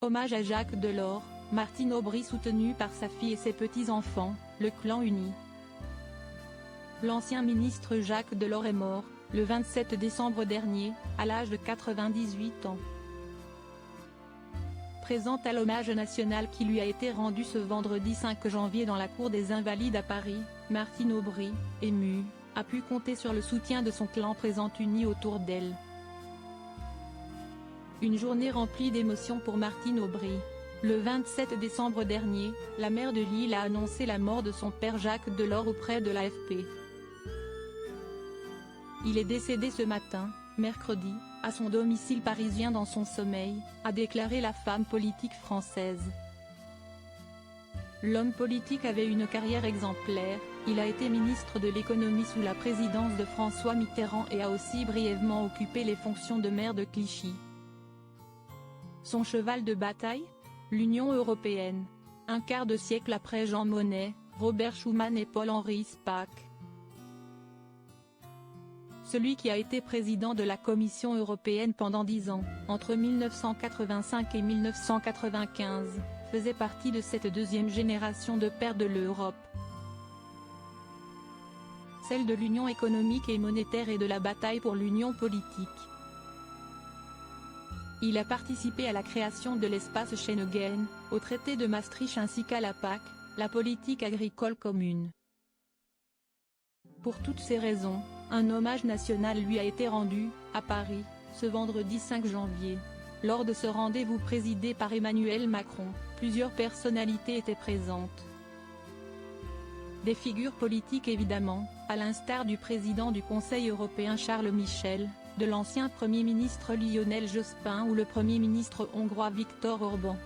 Hommage à Jacques Delors, Martine Aubry soutenue par sa fille et ses petits-enfants, le clan uni. L'ancien ministre Jacques Delors est mort, le 27 décembre dernier, à l'âge de 98 ans. Présente à l'hommage national qui lui a été rendu ce vendredi 5 janvier dans la cour des Invalides à Paris, Martine Aubry, émue, a pu compter sur le soutien de son clan présent uni autour d'elle. Une journée remplie d'émotions pour Martine Aubry. Le 27 décembre dernier, la maire de Lille a annoncé la mort de son père Jacques Delors auprès de l'AFP. Il est décédé ce matin, mercredi, à son domicile parisien dans son sommeil, a déclaré la femme politique française. L'homme politique avait une carrière exemplaire, il a été ministre de l'économie sous la présidence de François Mitterrand et a aussi brièvement occupé les fonctions de maire de Clichy. Son cheval de bataille ? L'Union européenne. Un quart de siècle après Jean Monnet, Robert Schuman et Paul-Henri Spaak. Celui qui a été président de la Commission européenne pendant 10 ans, entre 1985 et 1995, faisait partie de cette deuxième génération de pères de l'Europe. Celle de l'union économique et monétaire et de la bataille pour l'union politique. Il a participé à la création de l'espace Schengen, au traité de Maastricht ainsi qu'à la PAC, la politique agricole commune. Pour toutes ces raisons, un hommage national lui a été rendu, à Paris, ce vendredi 5 janvier. Lors de ce rendez-vous présidé par Emmanuel Macron, plusieurs personnalités étaient présentes. Des figures politiques évidemment, à l'instar du président du Conseil européen Charles Michel, de l'ancien Premier ministre Lionel Jospin ou le Premier ministre hongrois Viktor Orban.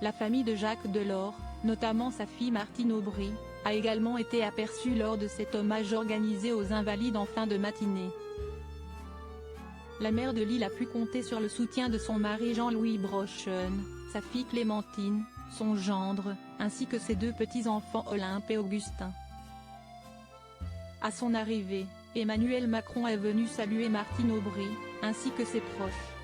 La famille de Jacques Delors, notamment sa fille Martine Aubry, a également été aperçue lors de cet hommage organisé aux Invalides en fin de matinée. La maire de Lille a pu compter sur le soutien de son mari Jean-Louis Brochen, sa fille Clémentine, son gendre, ainsi que ses deux petits-enfants Olympe et Augustin. À son arrivée, Emmanuel Macron est venu saluer Martine Aubry, ainsi que ses proches.